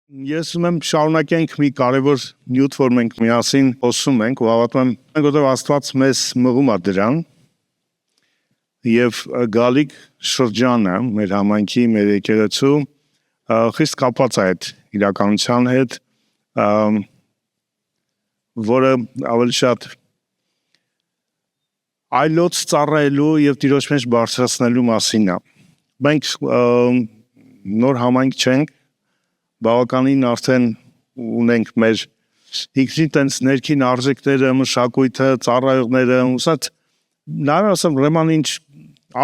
Ես ուզում եմ շարունակենք մի կարևոր նյութ, որ մենք միասին խոսում ենք, ու հավատում եմ, որովհետև Աստված մեզ մղում է դրան, եւ գալիք շրջանը մեր համայնքի, մեր եկեղեցու խիստ կապված է այդ իրականության հետ, որը ավելի շատ այլոց ծառայելու եւ Տիրոջ մեջ բարձրացնելու մասին է։ Մենք նոր համայնք չենք, բավականին արդեն ունենք մեր ինքնի տենց ներքին արժեքները, մշակույթը, ծառայողները, ուսած նայում ասեմ Ռեման ինչ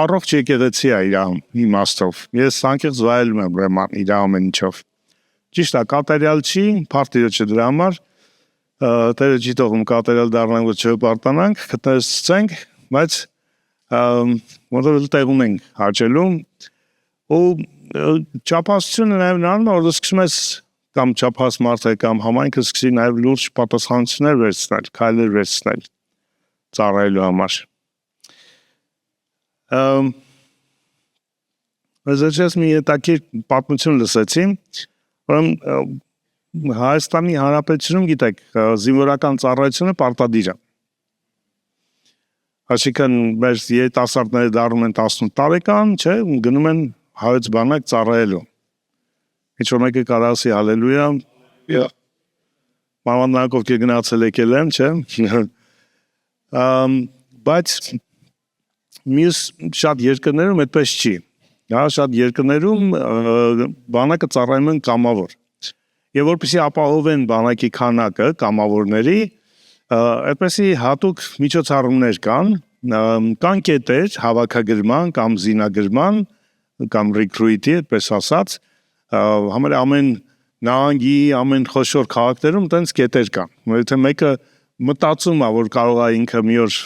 առողջ եկեղեցի է իր իմաստով։ Ես անկեղծ վայելում եմ Ռեման իր ամեն ինչով։ Ճիշտ է, կատարյալ չի, փառք Տիրոջը դրա համար, Տերը չի թողում կատարյալ դառնանք, որ չհպարտանանք, գտնեցենք, բայց որտեղ տեղ ունենք հաճելու ու չափածությունը նաև նրան որ սկսում ես կամ չափած մարդը կամ համայնքը սկսի նաև լուրջ պատասխանություններ վերցնել, քայլեր վերցնել ծառայելու համար։ Ես մի հետաքրքիր պատմություն լսեցի, որում Հայաստանի Հանրապետությունում գիտեք, զինվորական ծառայությունը պարտադիր է։ Այսինքն մեր երիտասարդները դառնում են 18 տարեկան, չէ, գնում են հայոց բանակ ծառայելու։ Ինչ որ մեկը կարող ասի հալելույա, մանավանդ ովքեր գնացել եկել են, չէ։ Բայց մյուս շատ երկրներում այդպես չի։ Շատ երկրներում բանակը ծառայում են կամավոր։ Եվ որպեսզի ապահովեն բանակի քանակը կամավորների, այդպեսի հատուկ միջոցառումներ կան կետեր հավաքագրման կամ զինագրման կամ recruit-ի, այդպես ասած, համարյա ամեն նահանգի, ամեն խոշոր քաղաքներում տենց կետեր կան։ Եթե մեկը մտածում է, որ կարող է ինքը մի օր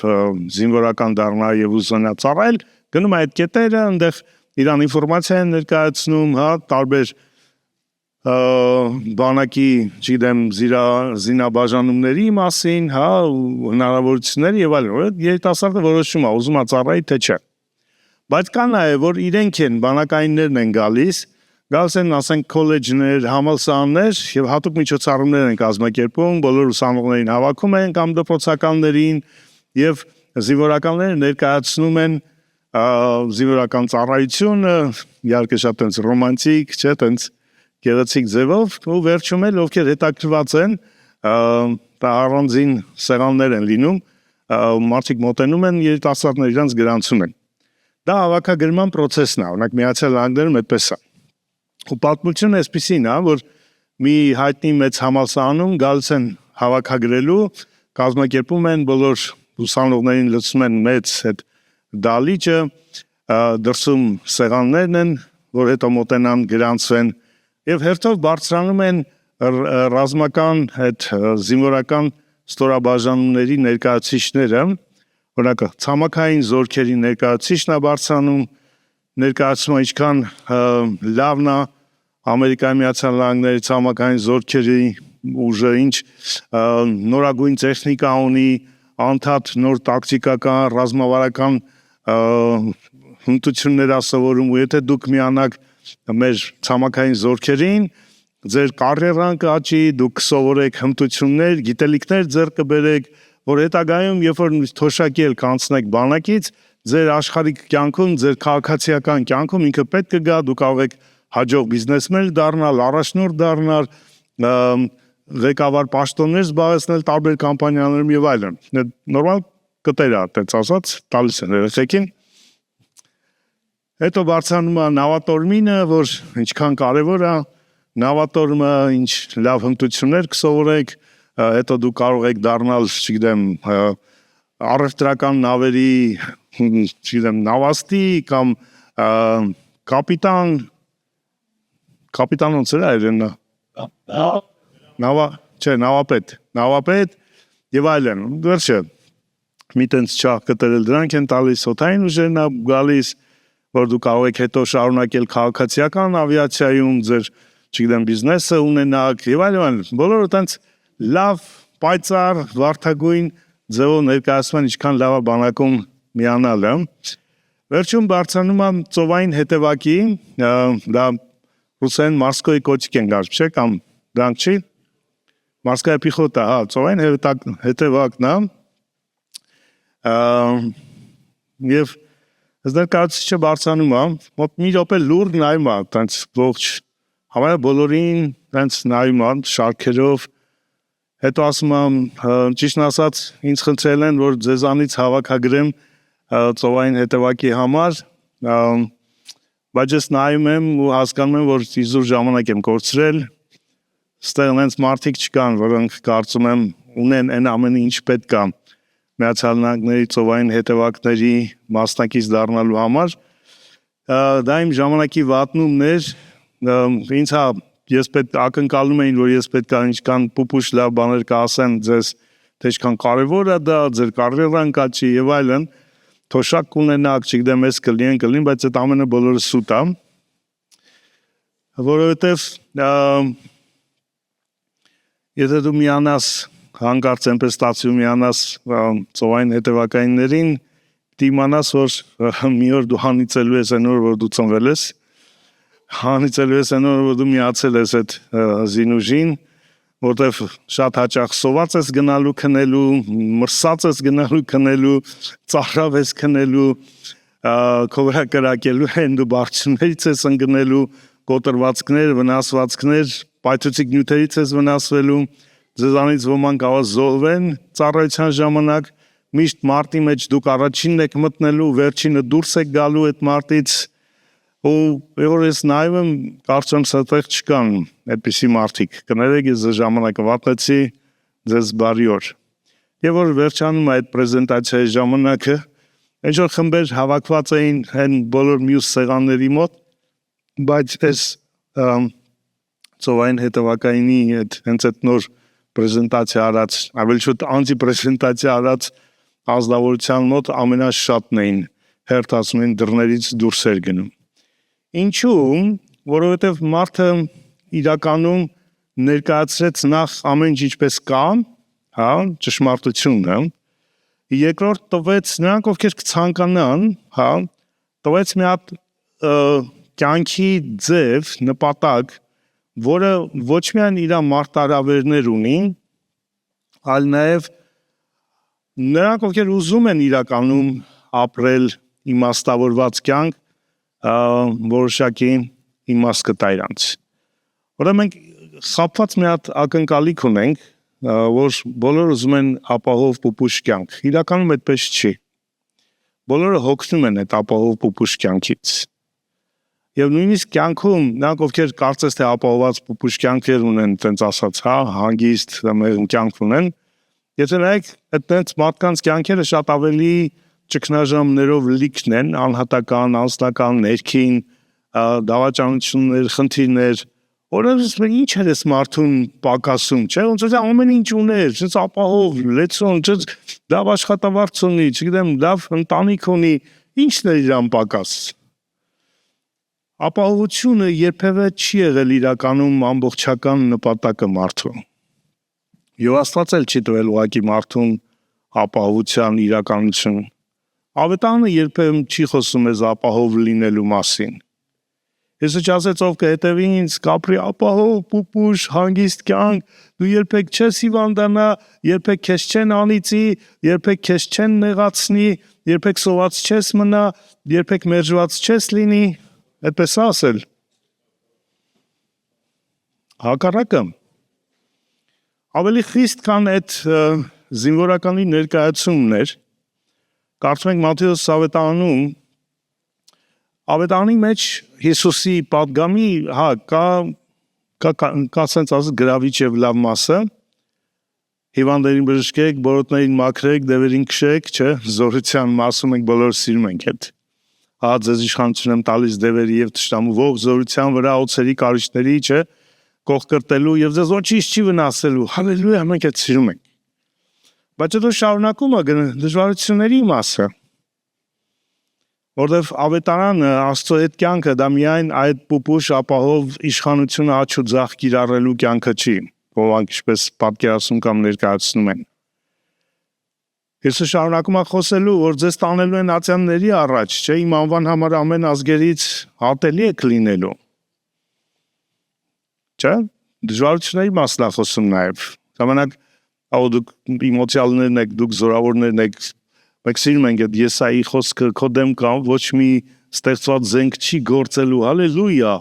զինվորական դառնա եւ ուզենա ծառայել, գնում է այդ կետերը, այնտեղ իրան ինֆորմացիա են ներկայացնում, տարբեր բանակի, չգիտեմ, զինաբաժանումների մասին, հնարավորությունների եւ այլն։ Երիտասարդը որոշում է, ուզում է ծառայի թե չէ։ Բայց կա նաև, որ իրենք են, բանակայիններն են գալիս են, ասենք, քոլեջներ, համալսարաններ եւ հատուկ միջոցառումներ են կազմակերպում, բոլոր ուսանողներին հավաքում են կամ դպրոցականներին եւ զինվորականները ներկայացնում են զինվորական ծառայությունը, իհարկե շատ տենց ռոմանտիկ, չէ, տենց գեղեցիկ ձևով, ու վերջում էլ ովքեր հետաքրված են, առանձին սեղաններ են լինում, մարդիկ մոտենում են, երիտասարդները իրանց գրանցում են։ Դա հավաքագրման process-ն է, օրինակ Միացյալ Նահանգներում այդպես է։ Ու պատմությունը այսպեսին է, որ մի հայտնի մեծ համալսարանում գալիս են հավաքագրելու, կազմակերպում են բոլոր ուսանողներին լցնում են մեծ այդ դալիճը, դրսում սեղաններն են, որ հետո մոտենան գրանցվեն եւ հերթով բարձրանում են ռազմական այդ զինվորական ստորաբաժանումների ներկայացուցիչները, օրինակ ցամաքային զորքերի ներկայացուցիչն է բարձրանում, ներկայացումը ինչքան լավն է Ամերիկայի Միացյալ Նահանգների ցամաքային զորքերի ուժը, ինչ նորագույն տեխնիկա ունի, անդադ նոր տակտիկական, ռազմավարական հմտություններ ասովորում, ու եթե դուք միանաք մեր ցամաքային զորքերին, ձեր կարիերան կաճի, դուք կսովորեք հմտություններ, գիտելիքներ ձեռք կբերեք, որ հետագայում, երբ որ թոշակի էլ կանցնեք բանակից, ձեր աշխարհիկ կյանքում, ձեր քաղաքացիական կյանքում ինքը պետք կգա, դուք կարող եք հաջող բիզնեսմեն դառնալ, առաջնորդ դառնալ, ղեկավար պաշտոններ զբաղեցնել տարբեր կամպանիաներում եւ այլն։ Նորմալ կտեր է, այդպես ասած, տալիս են երեխեքին։ Հետո բարձրանում է նավատորմինը, որ ինչքան կարևոր է, նավատորմը ինչ լավ հմտություններ կսովորեք, հետո դուք կարող եք դառնալ, չգիտեմ, առևտրական նավերի, չգիտեմ, նավաստի կամ կապիտան ոնց էր այրենա։ Նավապետ եւ այլն։ Վերջը մի տենց չաղ կտրել դրանք են տալիս, օդային ուժերն է գալիս, որ դու կարող եք հետո շարունակել քաղաքացիական ավիացիայում ձեր, չգիտեմ, բիզնեսը ունենաք եւ այլն, բոլորը տենց լավ, պայծառ, վարդագույն ձևով ներկայացման ինչքան լավ է բանակում միանալը։ Վերջում բարձրանում եմ ծովային հետևակի, դա ռուսերեն մорской котик են գար, չէ՞, կամ դրանք չի Մорская пехота, ծովային հետևակն է եւ զդակացիչը բարձանում է մոտ մի րոպե լուրջ նայում է տենց ողջ համարը բոլորին տենց նայում է շարքերով հետո ասում եմ ճիշտն ասած ինձ խնդրել են որ ձեզանից հավաքագրեմ ծովային հետևակի համար բայց ես նայում եմ ու հասկանում եմ որ իզուր ժամանակ եմ կորցրել ստեղ այնց մարդիկ չկան որոնք կարծում եմ ունեն այն ամենը ինչ պետք է Միացյալ Նահանգների ծովային հետևակների մասնակից դառնալու համար դա իմ ժամանակի վատնումն էր ինձ ես պետք ակնկալում էին որ ես պետք է ինչքան պուպուշ լավ բաներ կասեմ ձեզ թե ինչքան կարևոր է դա ձեր կարիերան կաչի եւ այլն թոշակ կունենաք չգիտեմ ես կլինեն բայց այդ ամենը բոլորը սուտ է որովհետեւ եթե դու միանաս հանկարծ այնպես ստացվում միանաս ծովային հետևակայիններին դիմանաս որ մի օր դու հանիծելու ես այն օր որ դու ծնվել ես հանիծելու ես այն օր որ դու միացել ես այդ զինուժին որտեվ շատ հաճախ սոված ես գնալու քնելու մրսած ես գնալու քնելու ծառավ ես քնելու քո վրա կրակելու են դու բարձրներից ես ընկնելու կոտրվածքներ վնասվածքներ պայթուցիկ նյութերից ես վնասվելու ձեզանից ոմանք կարող զոհվեն ծառայության ժամանակ միշտ մարտի մեջ դուք առաջինն եք մտնելու վերջինը դուրս եք գալու այդ մարտից ու որ ես նայում եմ կարծում սատեղ չկան այդպիսի մարդիկ կներեք ես ժամանակը վատեցի ձեզ բարի օր եւ որ վերջանում այդ պրեզենտացիայի ժամանակը ինչ որ խմբեր հավաքված էին հեն բոլոր մյուս սեղանների մոտ բայց այս ծովային հետևակայինի հենց այդ նոր պրեզենտացիա արած ավելի շուտ անտի-պրեզենտացիա արած ազնվորության մոտ ամենաշատն էին հերթացնում էին դռներից դուրս էր գնում ինչու որովհետև մարդը իրականում ներկայացրեց նախ ամեն ինչ ինչպես կա հա ճշմարտությունը երկրորդ տվեց նրանք ովքեր կցանկանան հա տվեց մի հատ կյանքի ձև նպատակ որը ոչ միայն իր մարտահրավերներ ունի, այլ նաև նրանք ովքեր ուզում են իրականում ապրել իմաստավորված կյանք, որոշակի իմաստ կտա իրանց։ Ուրեմն մենք խաբված մի հատ ակնկալիք ունենք, որ բոլորը ուզում են ապահով պուպուշ կյանք։ Իրականում այդպես չի։ Բոլորը հոգնում են այդ ապահով պուպուշ կյանքից։ Եվ նույնիսկ կյանքում նրանք ովքեր կարծես թե ապահոված պուպուշ կյանքեր ունեն, տենց ասած, հա, հանգիստ կյանք ունեն, եթե նայեք այդտենց մարդկանց կյանքերը շատ ավելի ճգնաժամներով լիքն են, անհատական, անձնական, ներքին, դավաճանություններ, խնդիրներ, օրինակ ինչ էր այս մարդուն պակասում, չէ՞, ոնց որ ամեն ինչ ուներ, ոնց ապահով, լեցուն, ոնց լավ աշխատավարձ ունի, չգիտեմ, լավ ընտանիք ունի, ի՞նչն է իրան պակաս։ Ապահովությունը երբևէ չի եղել իրականում ամբողջական նպատակը մարդու։ Եվ Աստված էլ չի տվել ուղղակի մարդուն ապահովության իրականություն։ Ավետարանը երբեմն չի խոսում ես ապահով լինելու մասին։ Ես չասեց ով կհետևի ինձ, կապրի ապահով, պուպուշ, հանգիստ կյանք, դու երբեք չես հիվանդանա, երբեք քեզ չեն անիծի, երբեք քեզ չեն նեղացնի, երբեք սոված չես մնա, երբեք մերժված չես լինի, այդպես ասել։ Հակառակը ավելի խիստ քան այդ զինվորականի ներկայացումներ, կարծում ենք Մատթեոս ավետարանում ավետարանի մեջ Հիսուսի պատգամի, հա, կա sense ասած գրավիչ եւ լավ մասը, հիվանդներին բժշկեք, բորոտներին մաքրեք, դևերին քշեք, չէ, զորության մասում ենք բոլորը սիրում ենք այդ։ Հա, ձեզ իշխանություն եմ տալիս դևերի եւ թշնամու ողջ զորության վրա օծերի կարիճների, չէ, կողկրտելու եւ ձեզ ոչինչ չի վնասելու։ Հալելույա, մենք այդ սիրում ենք։ Բայց դա շարունակում է դժվարությունների մասը։ Որտեվ ավետարանը Աստծո այդ կյանքը դա միայն այդ պուպուշ ապահով իշխանությունը աճ ու ձախ կիրառելու կյանքը չի, ովքեր ինչպես պատկերացնում կամ ներկայացնում են։ Հիսուս շարունակում է խոսելու, որ ձեզ տանելու են ացյանների առաջ, չէ, իմ անվան համար ամեն ազգերից ատելի եք լինելու։ Չէ, դժվարությունների մասն է խոսում նաև։ Ժամանակ դուք էմոցիալներն եք, դուք զորավորներն եք, մենք սիրում ենք այդ Եսայի խոսքը քո դեմ կամ ոչ մի ստեղծված զենք չի գործելու, հալելույա։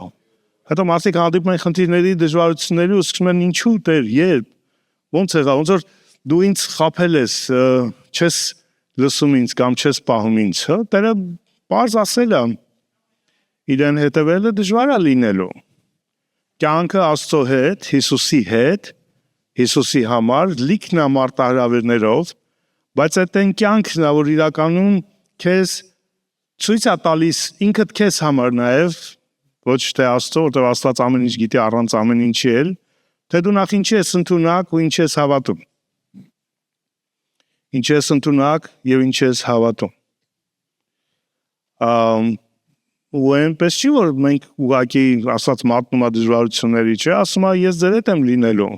Հետո մարդիկ հանդիպում են խնդիրների, դժվարությունների ու սկսում են ինչու Տեր, երբ, ոնց եղավ, ոնց որ դու ինձ խաբել ես, չես լսում ինձ կամ չես պահում ինձ, հա, Տերը պարզ ասել է, իրեն հետևելը դժվար է լինելու։ Կյանքը Աստծո հետ, Հիսուսի համար լիքն է մարտահրավերներով, բայց այդ այն կյանքն է, որ իրականում քեզ ցույց է տալիս ինքդ քեզ համար նաև, ոչ թե Աստծո, որտեղ Աստված ամեն ինչ գիտի առանց ամեն ինչի էլ, թե դու նախ ինչի ես ընդունակ ու ինչ ես հավատում։ Ինչ ես ընդունակ եւ ինչ ես հավատում։ Ու այնպես չի, որ մենք ուղղակի ասած մատնում է դժվարությունների, չէ, ասում է ես ձեր հետ եմ լինելու։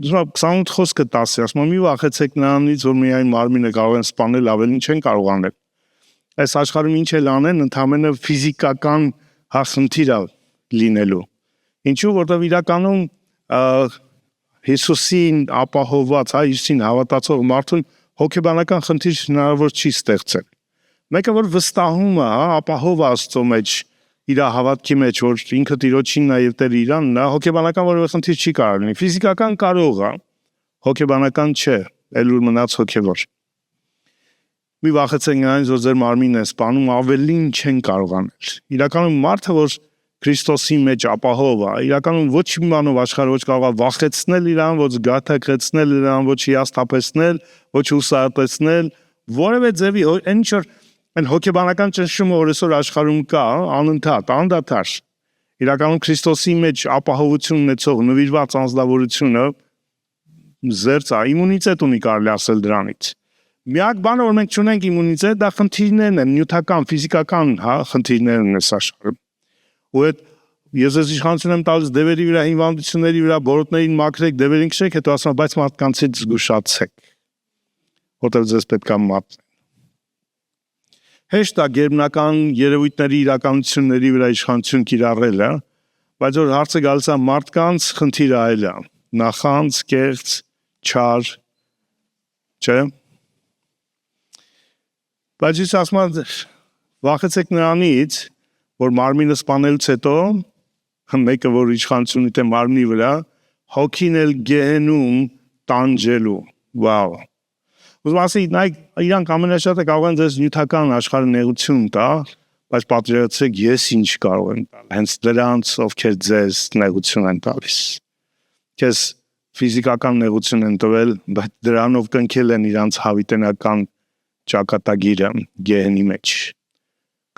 Դու 28 խոսքը 10, ասում է մի վախեցեք նրանից, որ միայն մարմինը կարող են սպանել, ավելին չեն կարող անել։ Այս աշխարհում ինչ էլ անեն, ընդհանրապես ֆիզիկական խնդիր է լինելու։ Ինչու, որտեղ իրականում Հիսուսին ապահովված, Հիսուսին հավատացող մարդուն հոգեբանական խնդիր հնարավոր չի ստեղծել։ Մեկը որ վստահում է, ապահով Աստծո մեջ, իր հավատքի մեջ, որ ինքը Տիրոջին է եւ Տերը իրանն է, հոգեբանական որևէ խնդիր չի կարող լինի։ Ֆիզիկական կարող է, հոգեբանական չէ, ելուր մնաց հոգեվոր։ Մի վախեցեք նրանից, որ ձեր մարմինն է սպանում, ավելին չեն կարող անել։ Իրականում մարդը, որ Քրիստոսի մեջ ապահով է, իրականում ոչ մի բանով աշխարհը ոչ կարող է վախեցնել իրան, ոչ գաթակեցնել իրան, ոչ հիասթափեցնել, ոչ հուսահատեցնել, որևէ ձևի այն ինչ որ այն հոգեբանական ճնշումը, որ այսօր աշխարհում կա, անընդհատ, անդադար։ Իրականում Քրիստոսի մեջ ապահովություն ունեցող նվիրված անձնավորությունը զերծ է, իմունիտետ ունի կարելի ասել դրանից։ Միակ բանը, որ մենք չունենք իմունիտետ, դա խնդիրներն են, նյութական, ֆիզիկական, խնդիրներն են այս աշխարհում։ Ու այդ ես ես իշխանություն եմ տալիս դևերի վրա, հիվանդությունների վրա, բորոտներին մաքրեք, դևերին քշեք, հետո ասում բայց մարդկանցից զգուշացեք, որտեղ ձեզ պետք է մատնեն։ Հեշտ է գերբնական երևույթների իրականությունների վրա իշխանություն կիրառելը, բայց որ հարցը գալիս է մարդկանց խնդիրը այլ է, նախանց, կեղծ, չար, չէ։ Բայց ես ասում եմ, վախեցեք նրանից, որ մարմինը սպանելուց հետո մեկը որ իշխանություն ունի մարմնի վրա, հոգին էլ գեհենում տանջելու, վաու։ Ուզում ասի, իրանք ամենաշատը կարող են ձեզ նյութական աշխարհը նեղություն տա, բայց պատժեցեք ես ինչ կարող եմ տալ, հենց դրանց ովքեր ձեզ նեղություն են տալիս։ Քեզ ֆիզիկական նեղություն են տվել, բայց դրանով կնքել են իրանց հավիտենական ճակատագիրը գեհենի մեջ։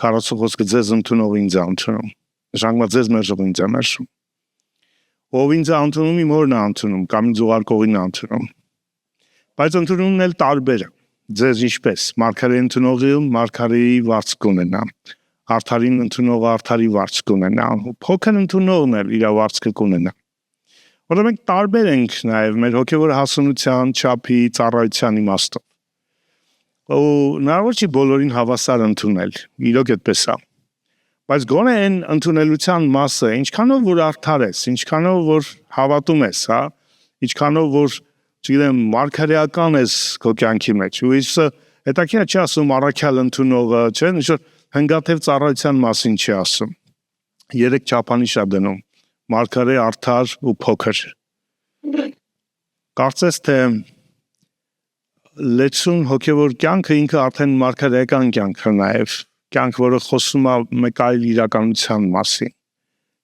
40 խոսքը ձեզ ընդունող ինձ է ընդունում։ Նշանակում ձեզ մերժող ինձ է մերժում։ Ով ինձ է ընդունում, իմ հորն է ընդունում, կամ ինձ ուղարկողին է ընդունում։ Բայց ընդունումն էլ տարբեր է։ Ձեզ ինչպես մարգարեի ընդունողը մարգարեի վարձ կունենա, արդարին ընդունողը արդարի վարձ կունենա, փոքր ընդունողն էլ իր վարձը կունենա։ Որովհետև մենք տարբեր ենք նաև մեր հոգևոր հասունության, չափի, ծառայության իմաստով։ Ու հնարավոր չի բոլորին հավասար ընդունել, իրոք այդպես է։ Բայց գոնե այն ընդունելության մասը, ինչքանով որ արդար ես, ինչքանով որ հավատում ես, հա, ինչքանով որ չգիտեմ, մարգարեական ես քո կյանքի մեջ։ Ու Հիսուսը հետաքրքիր չի ասում առաքյալ ընդունողը, չէ՞, ինչ որ հնգաթև ծառայության մասին չի ասում։ 3 չափանիշ է դնում. մարգարե, արդար ու փոքր։ Կարծես թե լեցուն հոգևոր կյանքը ինքը արդեն մարգարեական կյանք է նաև, կյանք, որը խոսում է մեկ այլ իրականության մասին,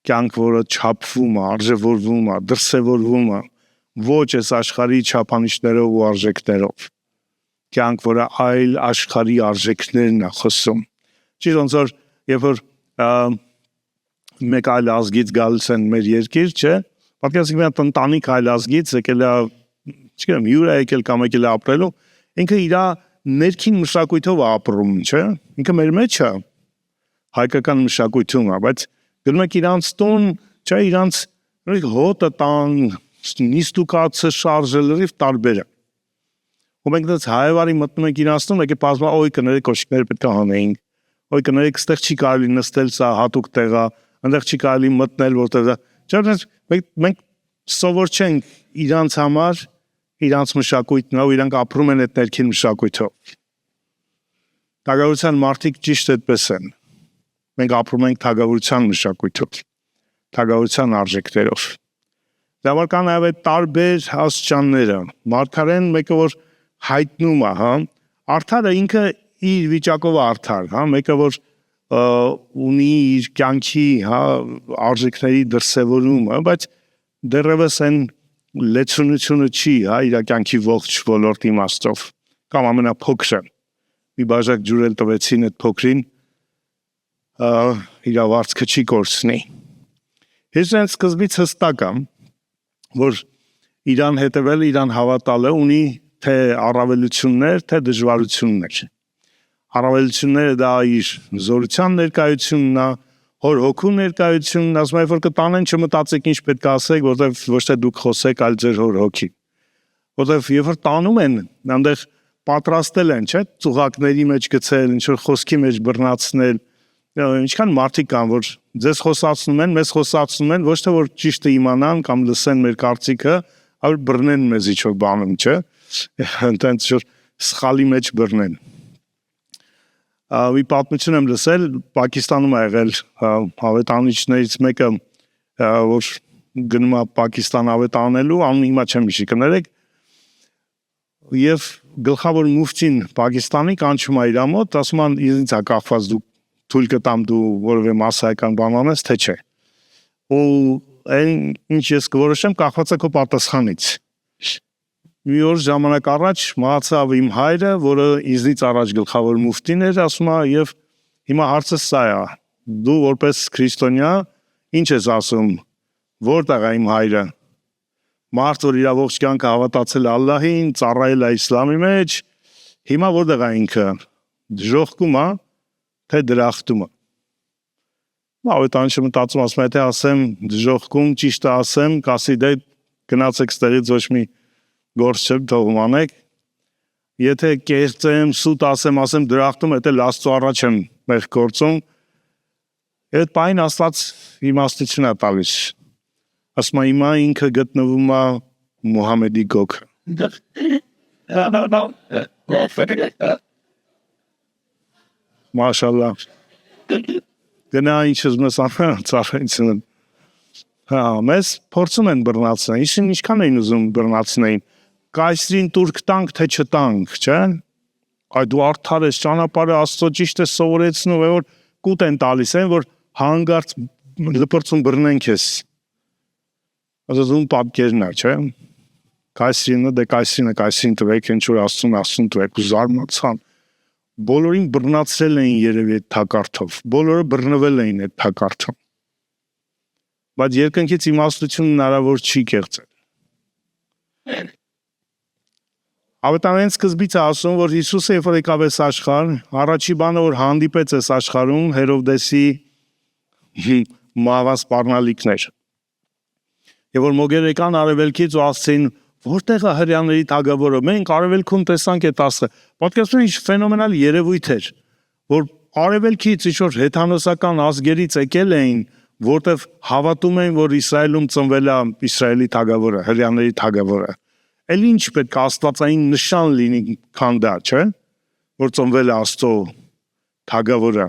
կյանք, որը չափվում է, արժևորվում է, դրսևորվում է, ոչ այս աշխարհի չափանիշներով ու արժեքներով, կյանք, որը այլ աշխարհի արժեքներն է խոսում։ Չի ոնց որ երբ որ մեկ այլ ազգից գալիս են մեր երկիր, չէ, պատկերացրեք մի հատ ընտանիք այլ ազգից եկել է, չգիտեմ, հյուր է եկել կամ եկել է ապրելու, ինքը իր ներքին մշակույթով է ապրում, չէ, ինքը մեր մեջ է, հայկական մշակույթում է, բայց գնում եք իրանց տուն, չէ, իրանց հոտը տան, նիստուկացը շարժը լրիվ տարբեր է։ Ու մենք դες հայավարի մտնում ենք իրանց տուն, եկե բազմա օй կներեք կոշիկներ պետք է հանեինք, օй կներեք ստեղ չի կարելի նստել, սա հատուկ տեղ է, այնտեղ չի կարելի մտնել, որտեղ չէ, մենք սովոր չենք իրանց համար, իրանց մշակույթն ու իրանք ապրում են այդ ներքին մշակույթով։ Թագավորության մարդիկ ճիշտ այդպես են։ Մենք ապրում ենք թագավորության մշակույթով, թագավորության արժեքներով։ Դավար կան նաև այդ տարբեր աստիճանները։ Մարգարեն մեկը որ հայտնում է, հա, արդարը ինքը իր վիճակով արդար, հա, մեկը որ ունի իր կյանքի, հա, արժեքների դրսևորումը, բայց դեռևս այն լեցունությունը չի, հա, իր կյանքի ողջ ոլորտ իմաստով, կամ ամենափոքրը։ Մի բաժակ ջուր էլ տվեցին այդ փոքրին, իր վարձքը չի կորցնի։ Ես այն սկզբից հստակ եմ, որ իրան հետևել, իրան հավատալը ունի թե առավելություններ, թե դժվարություններ։ Առավելությունները դա իր զորության ներկայությունն է, հոր հոգու ներկայությունն, ասում եմ, որ կտանեն չմտածեք ինչ պետք է ասեք, որտեղ ոչ թե դուք խոսեք, այլ ձեր հոր հոգի։ Որտեղ երբ որ տանում են, այնտեղ պատրաստել են, չէ՞, ծուղակների մեջ գցել, ինչ որ խոսքի մեջ բռնացնել, ինչքան մարդիկ կան, որ ձեզ խոսացնում են, մեզ խոսացնում են, ոչ թե որ ճիշտը իմանան կամ լսեն մեր կարծիքը, այլ բռնեն մեզ ինչ որ բանում, չէ՞, այնտենց որ սխալի մեջ բռնեն։ Մի պատմություն եմ լսել, Պակիստանում ա եղել ավետանիչներից մեկը, որ գնում է Պակիստան ավետանելու, անունը հիմա չեմ հիշի, կներեք, եւ գլխավոր մուֆտին Պակիստանի կանչում է իր մոտ, ասում են ինձ է կախված դու թույլ կտամ դու որևէ մասսայական բան անես, թե չէ։ Ու այն ինչ ես կորոշեմ կախված է քո պատասխանից։ Մի օր ժամանակ առաջ մահացավ իմ հայրը, որը ինձնից առաջ գլխավոր մուֆտին էր, ասում է, եւ հիմա հարցը սա է. դու որպես քրիստոնյա ինչ ես ասում, որտեղ է իմ հայրը։ Մարդ որ իր ողջ կյանքը հավատացել Ալլահին, ծառայել է իսլամի մեջ, հիմա որտեղ է ինքը։ Դժոխքում է, թե դրախտում է։ Ավետանիչը մտածում ասում է, թե ասեմ դժոխքում, ճիշտը ասեմ, կասի դե գնացեք ստեղից ոչ մի գործ չեմ թողում անեք։ Եթե կերծեմ, սուտ ասեմ դրախտում, դա Աստծո առաջ եմ մեր գործում։ Այդ պայն Աստված իմաստություն է տալիս։ Ասում է հիմա ինքը գտնվում է Մուհամեդի գոգը։ Մաշալլահ։ Գնա ինչ ուզում ես անել, ծառայություն։ Հա, մեզ փորձում են բռնացնել, ինչքան էին ուզում բռնացնեին։ Կայսրին տուրք տանք, թե չտանք, չէ՞։ Այ դու արդար ես, ճանապարհը Աստծո ճիշտ է սովորեցնում, որ կուտ են տալիս են, որ հանգարց լպրծում բռնեն քեզ։ Ասում պատկերն է, չէ՞։ Կայսրինը, դե կայսրին տվեք, ինչ որ Աստծուն տվեք, ու զարմացան։ Բոլորին բռնացրել էին երևի այդ թակարդով, բոլորը բռնվել էին այդ թակարդով։ Բայց երկնքից իմաստություն հնարավոր չի կեղծել։ Ավետարան սկզբից է ասում, որ Հիսուսը երբ որ եկավ այս աշխարհ, առաջի բանը որ հանդիպեց այս աշխարհում Հերովդեսի մահվան սպառնալիքներ։ Եվ որ մոգերը եկան արևելքից ու ասացին, որտեղ է հրյաների թագավորը, մենք արևելքում տեսանք այդ աստղը։ Պատկերացնում ինչ ֆենոմենալ երևույթ էր, որ արևելքից ինչ որ հեթանոսական ազգերից եկել էին, որտեղ հավատում էին, որ Իսրայելում ծնվել է Իսրայելի թագավորը, հրյաների թագավորը։ Էլ ինչ պետք է աստվածային նշան լինի, քան դա, չէ՞, որ ծնվել է Աստծո թագավորը։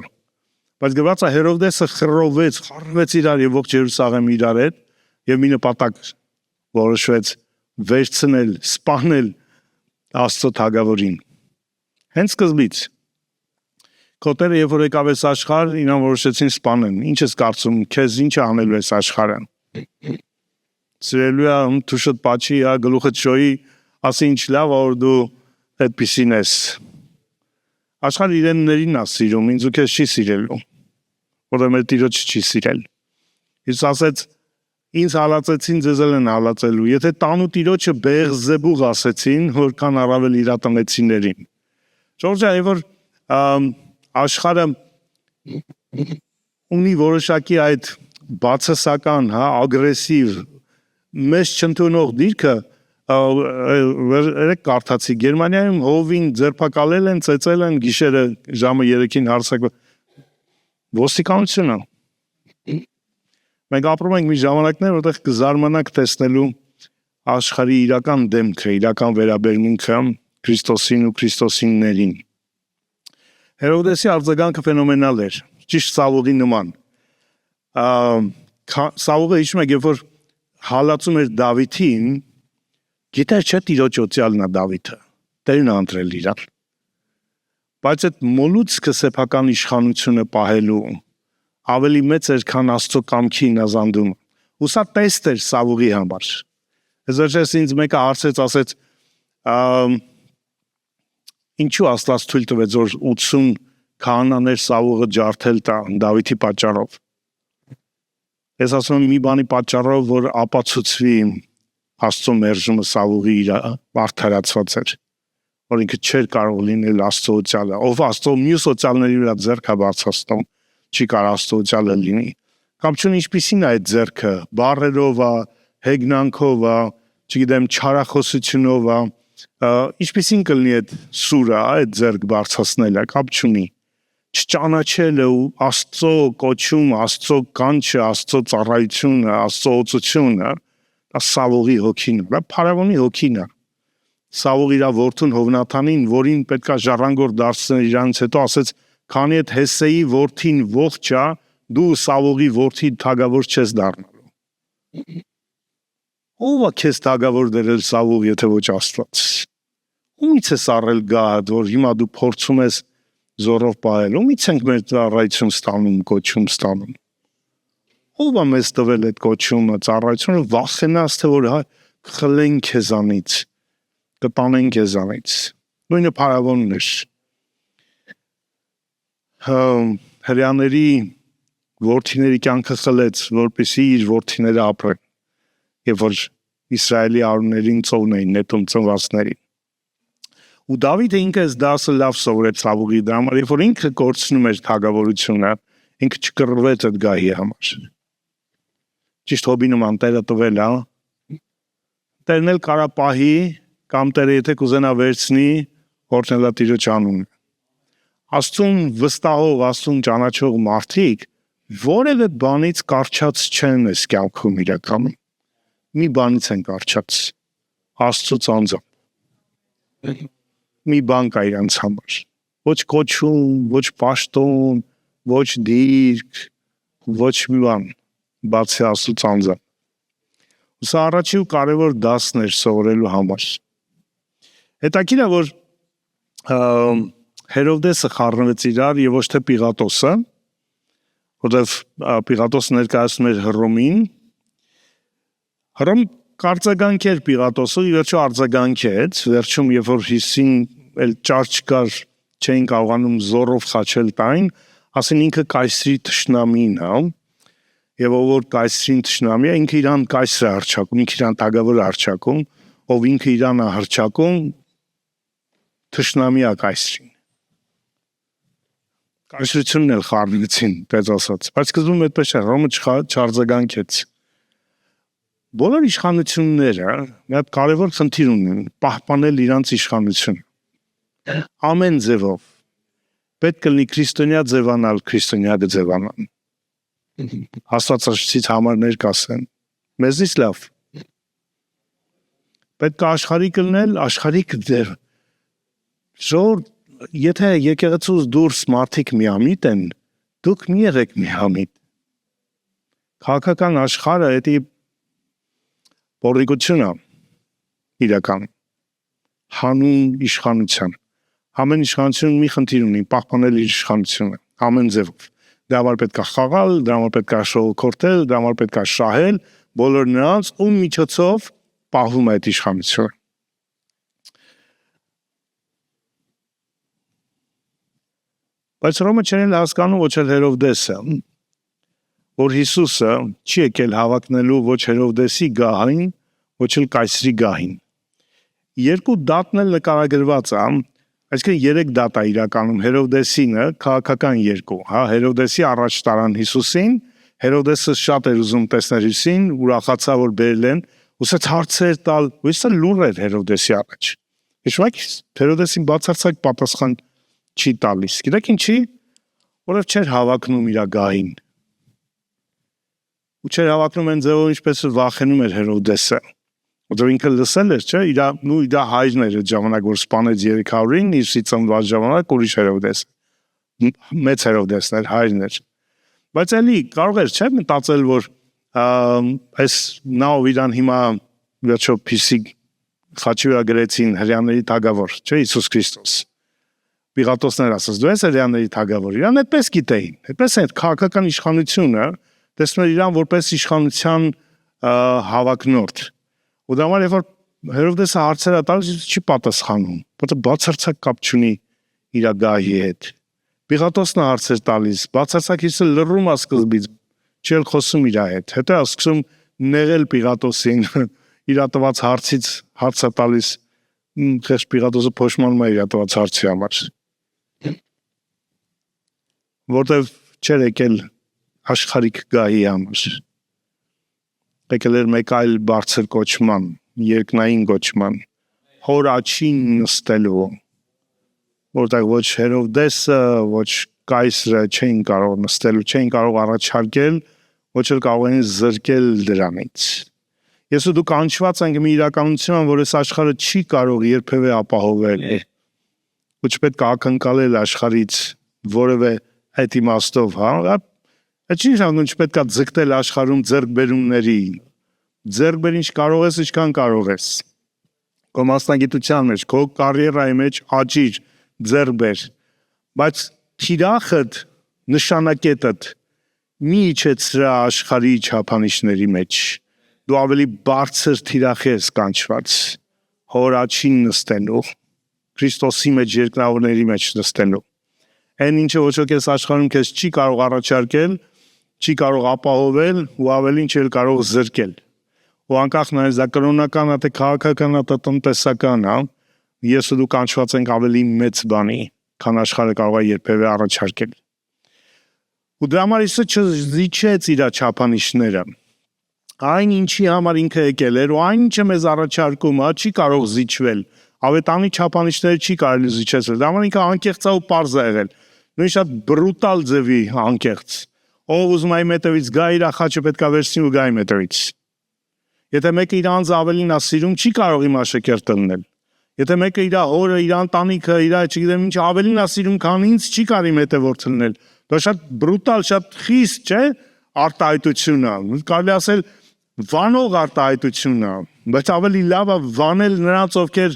Բայց գրված է Հերովդեսը խռովեց իրար եւ ողջ Երուսաղեմ իրար հետ եւ մի նպատակ որոշվեց վերցնել, սպանել Աստծո թագավորին։ Հենց սկզբից Կոտերը երբ որ եկավ այս աշխարհ, իրան որոշեցին սպանեն։ Ինչ ես կարծում, քեզ ինչ է անելու այս աշխարհը։ Սիրելույա թուշդ պաչի, գլուխդ շոյի, ասի ինչ լավ որ դու այդպիսին ես։ Աշխարհը իրեններին է սիրում, ինձ ու քեզ չի սիրելու, որովհետև մեր Տիրոջը չի սիրել։ Հիսուս ասեց. ինձ հալածեցին, ձեզ էլ են հալածելու։ Եթե տանու Տիրոջը Բեղզեբուղ ասեցին, որքան առավել իր տնեցիներին։ Ժողովուրդ, երբ որ աշխարհը ունի որոշակի այդ բացասական, հա, ագրեսիվ, մեզ չընդունող դիրքը, երեք կարդացի, Գերմանիայում հովին ձերբակալել են, ծեծել են գիշերը ժամը 3-ին հարցակվել։ Ոստիկանությունը։ Մենք ապրում ենք մի ժամանակներ, որտեղ կզարմանանք տեսնելու աշխարհի իրական դեմքը, իրական վերաբերմունքը Քրիստոսին ու քրիստոսիններին։ Հերովդեսի արձագանքը ֆենոմենալ էր, ճիշտ Սավուղի նման։ Սավուղը հիշում եք, երբ որ հալածում էր Դավիթին, գիտեր չէ տիրոջ օծյալն է Դավիթը, Տերն է ընտրել իրան։ Բայց այդ մոլուցքը սեփական իշխանությունը պահելու ավելի մեծ էր, քան Աստծո կամքի նազանդումը։ Ու սա տեստ էր Սավուղի համար։ Այսօր ինձ մեկը հարցեց, ասեց, ինչու Աստված թույլ տվեց, որ 80 քահանաներ Սավուղը ջարդել տա Դավիթի պատճառով։ Ես ասում եմ մի բանի պատճառով, որ ապացուցվի Աստծո մերժումը Սավուղի իր արդարացված էր, որ ինքը չէր կարող լինել Աստծո օծյալը, ով Աստծո մյուս օծյալների վրա ձեռքը բարձրացնում, չի կարող Աստծո օծյալը լինի։ Կամ չունի ինչպիսին է այդ ձեռքը, բառերով է, հեգնանքով է, չգիտեմ, չարախոսությունով է, ինչպիսին կլինի այդ սուրը, այդ ձեռք բարձրացնելը, կապ չունի։ Չճանաչելը ու Աստծո կոչումը, Աստծո կանչը, Աստծո ծառայությունը, Աստծո օծությունը, դա Սավուղի հոգին է, դա փարավոնի հոգին է։ Սավուղ իր որդուն Հովնաթանին, որին պետքա ժառանգոր դարձնել իրանից հետո, ասեց, քանի այդ Հեսեի որդին ողջ է, դու Սավուղի որդի թագավոր չես դառնալու։ Ո՞վ է քեզ թագավոր դերել Սավուղ, եթե ոչ Աստված։ Ումից ես առել գահդ, որ հիմա դու փորձում ես զորով պահել, ումից ենք մեր ծառայություն ստանում, կոչում ստանում։ Ո՞վ է մեզ տվել այդ կոչումը, ծառայությունը, վախենաս, թե որ կխլեն քեզանից, կտանեն քեզանից։ Նույնը փարավոնն էր։ Հրեաների որդիների կյանքը խլեց, որպեսզի իր որդիները ապրեն, երբ որ Իսրայելի արուներին ծովն էին նետում ծնվածներին։ Ու Դավիթը ինքը այս դասը լավ սովորեց Սավուղի դրա համար, երբ որ ինքը կորցնում էր թագավորությունը, ինքը չկռվեց այդ գահի համար։ Ճիշտ հոբի նման Տերը տվել, հա։ Տերն էլ կարա պահի, կամ Տերը եթե կուզենա վերցնի, օրհնելա Տիրոջ անունը։ Աստծուն վստահող, Աստծուն ճանաչող մարդիկ որևէ բանից կառչած չեն այս կյանքում իրականում։ Մի բանից են կառչած, Աստծուց անձամբ։ Մի բան կա իրանց համար։ Ոչ կոչում, ոչ պաշտոն, ոչ դիրք, ոչ մի բան, բացի Աստծուց անձամբ։ Սա առաջի ու կարևոր դասն էր սովորելու համար։ Հետաքրքիր է, որ Հերովդեսը խառնվեց իրար եւ ոչ թե Պիղատոսը, որովհետեւ Պիղատոսը ներկայացնում էր Հռոմին։ Հռոմ կարծագանքեր Պիղատոսը, ի վերջո արձագանքեց, վերջում երբ որ Հիսին էլ ճար չկար, չէին կարողանում զորով խաչել տային, ասին ինքը կայսրի թշնամին է, եւ ով որ կայսրին թշնամի է, ինքը իրան կայսրը հռչակում, ինքը իրան թագավորը հռչակում, ով ինքը իրան է հռչակում, թշնամի է կայսրին։ Կայսրությունն էլ խառնեցին, պես ասած, բայց սկզբում այդպես չէ, Հռոմը չարձագանքեց։ Բոլոր իշխանությունները մի հատ կարևոր խնդիր ունեն, պահպանել իրանց իշխանությունը։ Ամեն ձևով պետք կլինի քրիստոնյա ձևանալ, քրիստոնյա ձևանալ։ Աստվածաշնչից համարներ կասեն, մեզնից լավ։ Պետք է աշխարհիկ լինել, աշխարհիկ ձև։ Ժողովուրդ, եթե եկեղեցուց դուրս մարդիկ միամիտ են, դուք մի եղեք միամիտ։ Քաղաքական աշխարհը դա բորիկություն է իրական հանուն իշխանության։ Ամեն իշխանություն մի խնդիր ունի, պահպանել իր իշխանությունը, ամեն ձևով։ Դրա համար պետք է խաղալ, դրա համար պետք է շողոքորթել, դրա համար պետք է շահել բոլոր նրանց, ում միջոցով պահվում է այդ իշխանությունը։ Բայց Հռոմը չեն հասկանում ոչ էլ Հերովդեսը, որ Հիսուսը չի եկել հավակնելու ոչ Հերովդեսի գահին, ոչ էլ կայսրի գահին։ Երկու դատն էլ նկարագրված է, այսինքն 3 դատ է իրականում Հերովդեսինը, քաղաքական երկու, հա, Հերովդեսի առաջ տարան Հիսուսին, Հերովդեսը շատ էր ուզում տեսնել Հիսուսին, ուրախացավ որ բերել են, ուսած հարցեր տալ, ուսը լուր էր Հերովդեսի առաջ։ Հիշում եք, Հերովդեսին բացարձակ պատասխան չի տալիս։ Գիտեք ինչի՞, որովհետև չէր հավակնում իր գահին։ ու չէր հավատում այն ձևով, ինչպես վախենում էր Հերովդեսը։ Որտեղ ինքը լսել էր, չէ, իր հայրն էր այդ ժամանակ, որ սպանեց 300-ին, իր ծնված ժամանակ ուրիշ Հերովդես։ Մեծ Հերովդեսն էր, հայրն էր։ Բայց էլի կարող էր, չէ, մտածել, որ այս նա ով իրան հիմա վերջո Փիսի խաչի վրա գրեցին հրեաների թագավոր, չէ, Հիսուս Քրիստոս։ Պիղատոսներ ասաց, դու ես հրեաների թագավոր։ Իրան այդպես գիտեին, այդպես է քաղաքական իշխանությունը տեսնում էր իրան որպես իշխանության հավակնորդ։ Ու դա համար երբ որ Հերովդեսը հարցեր է տալիս, չի պատասխանում, որտեղ բացարձակ կապ չունի իր գահի հետ։ Պիղատոսն հարցեր տալիս, բացարձակ Հիսուսը լռում է սկզբից, չի խոսում իր հետ։ Հետո է սկսում նեղել Պիղատոսին, իր տված հարցից հարց է տալիս, խեղճ Պիղատոսը փոշմանում է իր տված հարցի համար։ Որտեղ չէր եկել աշխարհիկ գահի համար։ Եկել էր մեկ այլ բարձր կոչման, երկնային կոչման, հոր աջին նստելու, որտեղ ոչ Հերովդեսը, ոչ Կայսրը չէին կարող նստելու, չէին կարող առաջարկել, ոչ էլ կարող էին զրկել դրանից։ Ես ու դու կանչված ենք մի իրականություն, որ այս աշխարհը չի կարող երբևէ ապահովել։ Ոչ պետք է ակնկալել աշխարհից որևէ այդ իմաստով, հա։ Այդ չի նշանակում, որ պետք է ձգտել աշխարհում ձեռքբերումների։ Ձեռքբեր ինչ կարող ես, ինչքան կարող ես։ Քո մասնագիտության մեջ, քո կարիերայի մեջ աճիր, ձեռքբեր։ Բայց թիրախդ, նշանակետդ մի իջեցրա աշխարհի չափանիշների մեջ։ Դու ավելի բարձր թիրախ ես կանչված։ Հոր աջին նստելու, Քրիստոսի մեջ երկնավորների մեջ նստելու։ Այն ինչը ոչ ոք այս աշխարհում քեզ չի կարող առաջարկել, չի կարող ապահովել ու ավելին չի կարող զրկել։ Ու անկախ նայես դա կրոնական, թե քաղաքական, թե տնտեսական, հա, ես ու դու կանչված ենք ավելի մեծ բանի, քան աշխարհը կարող է երբևէ առաջարկել։ Ու դրա համար Հիսուսը չզիջեց իր չափանիշները։ Այն ինչի համար ինքը եկել էր ու այն ինչը մեզ առաջարկում է, չի կարող զիջվել։ Ավետանի չափանիշները չի կարելի զիջեցնել։ Դա համար ինքը անկեղծ է ու պարզ է եղել։ Նույն շատ բրուտալ ձևի անկեղծ։ Ով ուզում է իմ հետևից գա, իր խաչը պետք է վերցնի ու գա իմ հետևից։ Եթե մեկը իր անձը ավելին է սիրում, չի կարող իմ աշակերտը լինել։ Եթե մեկը իր հորը, իր ընտանիքը, իր չգիտեմ ինչ ավելին է սիրում, քան ինձ, չի կարող իմ հետևորդը լինել։ Դա շատ բրուտալ, շատ խիստ, չէ՞, արտահայտություն է։ Կարելի ասել վանող արտահայտություն է, բայց ավելի լավ է վանել նրանց, ովքեր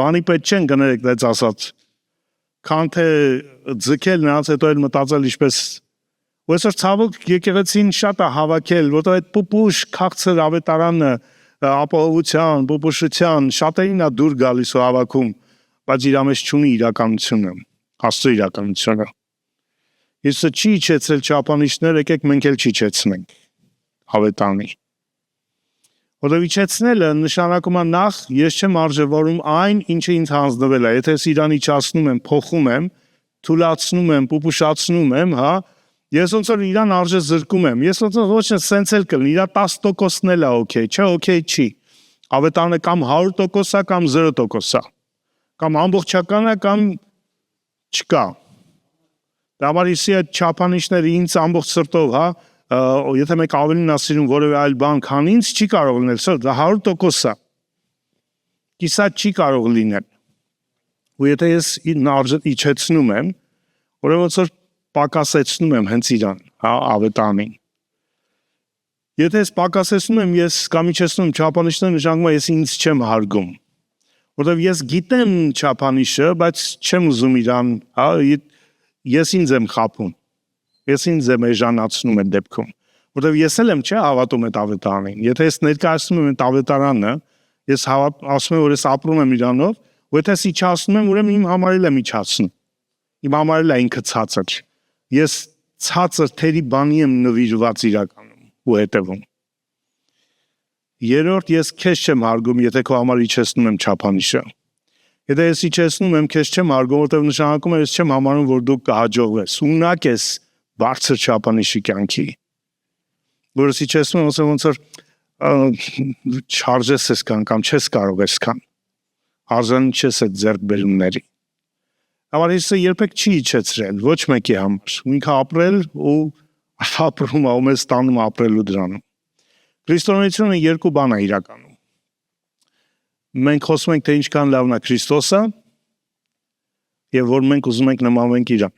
բանի պետք չեն կներեք դից ասած, քան թե ձգել նրանց հետո էլ մտածել ինչպես ու այսօր ցավոք եկեղեցին շատ է հավաքել, որտեղ այդ պուպուշ քաղցր ավետարանը ապահովության, պուպուշության շատերին է դուր գալիս ու հավաքում, բայց իր մեջ չունի իրականությունը, Աստծո իրականությունը։ Հիսուսը չի իջեցրել չափանիշներ, եկեք մենք էլ չիջեցնենք ավետանի։ Որտեղ իջեցնելը նշանակում է նախ ես չեմ արժևորում այն, ինչը ինձ հանձնվել է։ Եթե ես իրան իջացնում եմ, փոխում եմ, թուլացնում եմ, պուպուշացնում եմ, հա, ես ոնց որ իրան արժե զրկում եմ։ Ես ոնց որ ոչ սենց էլ կլինի, իրա 10%-ն էլ է օքեյ, չէ, օքեյ չի։ Ավետարանը կամ 100% է, կամ 0% է։ Կամ ամբողջական է, կամ չկա։ Դա համար իսի այդ չափանիշները ինձ ամբողջ սրտով, հա, եթե մեկ ավելին է սիրում որևէ այլ բան, քան ինձ, չի կարող լինել, դա 100% է։ Կիսատ չի կարող լինել։ Ու եթե ես իջեցնում եմ, ուրեմն ոնց որ պակասեցնում եմ հենց իրան, հա, ավետանին։ Եթե ես պակասեցնում եմ, ես կամ իջեցնում եմ չափանիշները, նշանակում է ես ինձ չեմ հարգում։ Որտեվ ես գիտեմ չափանիշը, բայց չեմ ուզում իրան, հա, ես ինձ եմ խաբում։ Ես ինձ եմ էժանացնում այդ դեպքում, որտեվ ես էլ եմ չէ հավատում այդ ավետարանին։ Եթե ես ներկայացնում եմ այդ ավետարանը, ես ասում եմ, որ ես ապրում եմ իրանով, ու եթե ես իջացնում եմ, ուրեմն իմ համար էլ եմ իջացնում։ Իմ համար էլ է ինքը ցածր։ Ես ցածր թերի բանի եմ նվիրված իրականում ու հետևում։ Երրորդ, ես քեզ չեմ հարգում, եթե քո համար իջեցնում եմ չափանիշը։ Եթե ես իջեցնում եմ, քեզ չեմ հարգում, որտեվ նշանակում է ես չեմ համարում, որ դու կհաջողվես։ Ունակ ես բարձր չափանիշի կյանքի, որը իջեցնում եմ, ոնց որ չարժես այսքան կամ չես կարող այսքան, արժանի չես այդ ձեռքբերումների։ Համար Հիսուսը երբեք չի իջեցրել ոչ մեկի համար, ինքը ապրել ու ապրում ա ու մեզ տանում ապրելու դրանում։ Քրիստոնեությունը երկու բան է իրականում։ Մենք խոսում ենք, թե ինչքան լավն է Քրիստոսը եւ որ մենք ուզում ենք նմանվենք իրան։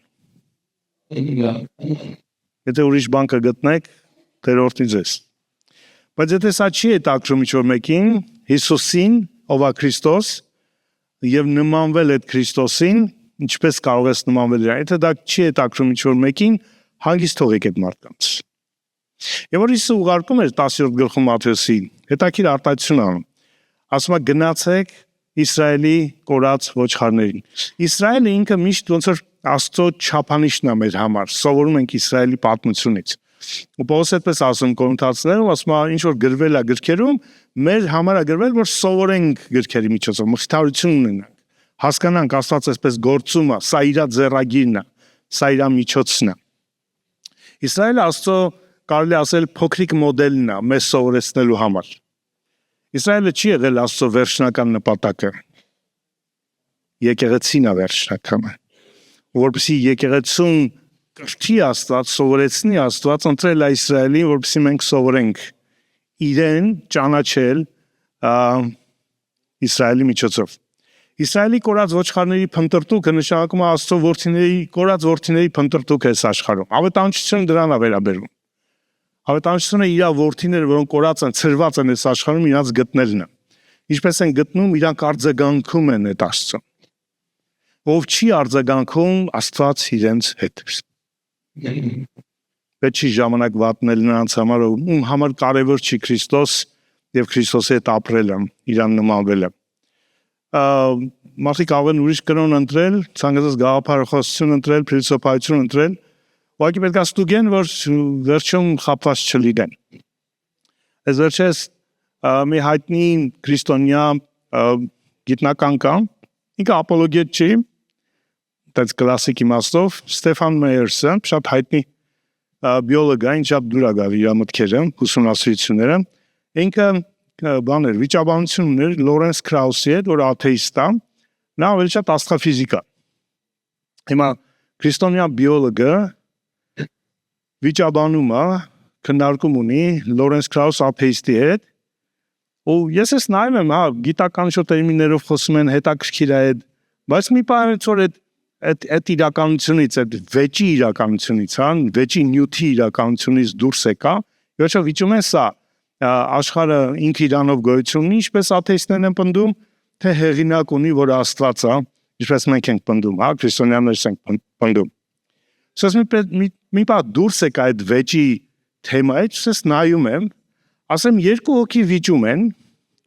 Եթե ուրիշ բան կգտնեք, դերորդի ձեզ։ Բայց եթե սա չի հետաքրում ինչ-որ մեկին, Հիսուսին, ով է Քրիստոս, եւ նմանվել այդ Քրիստոսին, ինչպես կարող ես նմանվել իրան։ Եթե դա չի հետաքրում ինչ-որ մեկին, հանգիստ թողեք այդ մարդկանց։ Եվ որ Հիսուսը ուղարկում էր 10-րդ գլխում Մատթեոսի, հետաքրքիր արտահայտություն անում։ Ասում է գնացեք Իսրայելի կորած ոչխարներին։ Իսրայելը ինքը միշտ ոնց որ Աստծո չափանիշն է մեր համար։ Սովորում ենք Իսրայելի պատմությունից։ Ու Պողոս այդպես ասում Կորինթացիներում, ասում է ինչ որ գրվել է գրքերում, մեր համար է գրվել, որ սովորենք գրքերի միջոցով, մխիթարություն ունենանք, հասկանանք Աստված այսպես գործում է, սա իր ձեռագիրն է, սա իր միջոցն է։ Իսրայելը Աստծո կարելի ասել փոքրիկ մոդելն է մեզ սովորեցնելու համար։ Իսրայելը չի եղել Աստծո վերջնական նպատակը։ Եկեղեցին է վերջնականը։ Որպեսզի եկեղեցուն կրթի Աստված, սովորեցնի Աստված, ընտրել է Իսրայելին, որպեսզի մենք սովորենք իրեն ճանաչել Իսրայելի միջոցով։ Իսրայելի կորած ոչխարների փնտրտուքը նշանակում է Աստծո որդիների կորած որդիների փնտրտուքը այս աշխարհում։ Ավետարանչությունը դրան է վերաբերում։ Ավետարանչությունը իր որդիները, որոնք կորած են, ցրված են այս աշխարհում, իրաց գտնելն է։ Ինչպես են գտնում, իրանք արձագանքում են այդ Աստծուն։ Ով չի արձագանքում, Աստված իրենց հետ է։ Պետք չի ժամանակ վատնել նրանց համար, ում համար կարևոր չի Քրիստոս եւ Քրիստոսի հետ ապրելը, իրան նմանվելը։ Մարդիկ կարող են ուրիշ կրոն ընտրել, ցանկացած գաղափարախոսություն ընտրել, փիլիսոփայություն ընտրել, ուղղակի պետք է ստուգեն, որ վերջում խապված չլինեն։ Այս վերջերս մի հայտնի քրիստոնյա գիտնական կա, ինքը ապոլոգետ չի, դες կլասիկ իմաստով, Ստեֆան Մեյերսը, շատ հայտնի բիոլոգ է, ինչ շատ դուր է գալի իր մտքերը, ուսումնասիրությունները, ինքը բաներ, վիճաբանություն ուներ Լորենս Քրաուսի հետ, որ աթեիստ է, նա ավելի շատ աստղաֆիզիկա։ Հիմա քրիստոնյա բիոլոգը վիճաբանում է, քննարկում ունի Լորենս Քրաուս աթեիստի հետ, ու ես ես նայում եմ, գիտական շո տերմիններով խոսում են, հետաքրքիր է այդ, բայց մի բան որ այդ իրականությունից, այդ վեճի իրականությունից, վեճի նյութի իրականությունից դուրս եկա, ոչ վիճում են սա աշխարհը ինքը իրանով գոյություն ունի, ինչպես աթեիստներն են պնդում, թե հեղինակ ունի, որ Աստված է, ինչպես մենք ենք պնդում, քրիստոնյաներս ենք պնդում։ Սա մի բան դուրս եկա այդ վեճի թեմայից, ես նայում եմ, ասեմ երկու հոգի վիճում են,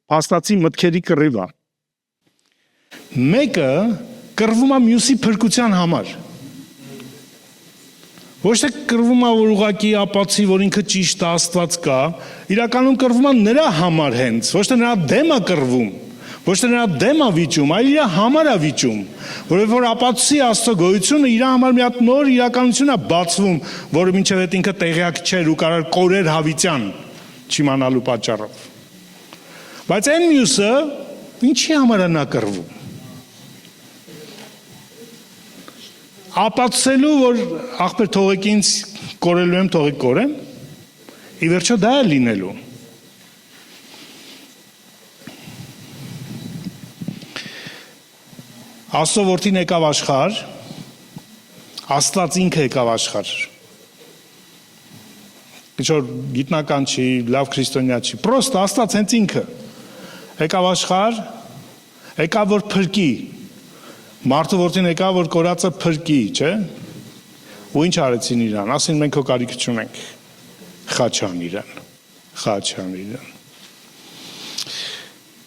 փաստացի մտքերի կռիվ է։ Մեկը կռվում է մյուսի փրկության համար։ Ոչ թե կռվում է որ ուղղակի ապացի, որ ինքը ճիշտ է, Աստված կա, իրականում կռվում է նրա համար հենց, ոչ թե նրա դեմ է կռվում, ոչ թե նրա դեմ է վիճում, այլ իր համար է վիճում, որովհետև որ ապացի Աստծո գոյությունը իր համար մի հատ նոր իրականություն է բացվում, որը մինչև այդ ինքը տեղյակ չէր ու կարող կորեր հավիտյան չիմանալու պատճառով։ Բայց այն մյուսը ինչի համար է նա կռվում։ Ապացուցելու, որ ախպեր թողեք ինձ կորելու եմ, թողեք կորեմ, ի վերջո դա է լինելու։ Աստծո որդին եկավ աշխարհ, Աստված ինքը եկավ աշխարհ։ Ինչ-որ գիտնական չի, լավ քրիստոնյա չի, պրոստ Աստված հենց ինքը եկավ աշխարհ, եկավ որ փրկի, մարդու որդին եկավ որ կորածը փրկի, չէ՞։ Ու ինչ արեցին իրան, ասին մենք քո կարիքը չունենք, խաչան իրան։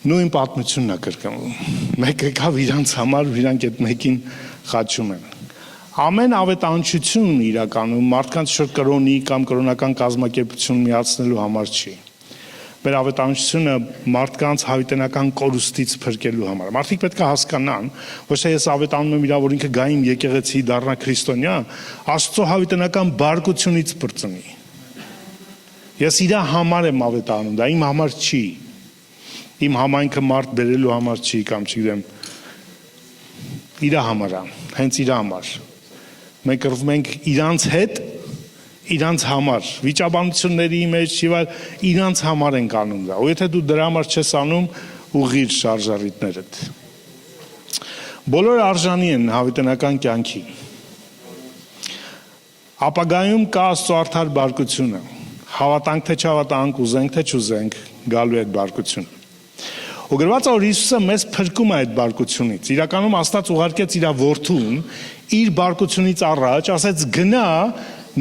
Նույն պատմությունն է կրկնվում։ Մեկ եկավ իրանց համար, իրանք այդ մեկին խաչում են։ Ամեն ավետարանչություն իրականում մարդկանց շուտ կրոնի կամ կրոնական կազմակերպություն միացնելու համար չի։ Մեր ավետարանչությունը մարդկանց հավիտենական կորուստից փրկելու համար։ Մարդիկ պետք է հասկանան, ոչ թե ես ավետանում եմ իրա, որ ինքը գա իմ եկեղեցի դառնա քրիստոնյա, Աստծո հավիտենական բարկությունից բրծնի։ Ես իրա համար եմ ավետանում, դա իմ համար չի։ Իմ համայնքը մարդ բերելու համար չի կամ չգիտեմ, իրա համար է, հենց իրա համար։ Մենք կռվում ենք իրանց հետ իրանց համար, վիճաբանությունների մեջ եւ այլ իրանց համար են անում դա։ Ու եթե դու դրա համար չես անում, ուղղիր շարժառիթներդ։ Բոլորը արժանի են հավիտենական կյանքի։ Ապագայում կա Աստծո արդար բարկությունը։ Հավատանք թե չհավատանք, ուզենք թե չուզենք, գալու է այդ բարկությունը։ Ու գրված է, որ Հիսուսը մեզ փրկում է այդ բարկությունից։ Իրականում Աստված ուղարկեց իր որդուն իր բարկությունից առաջ, ասեց գնա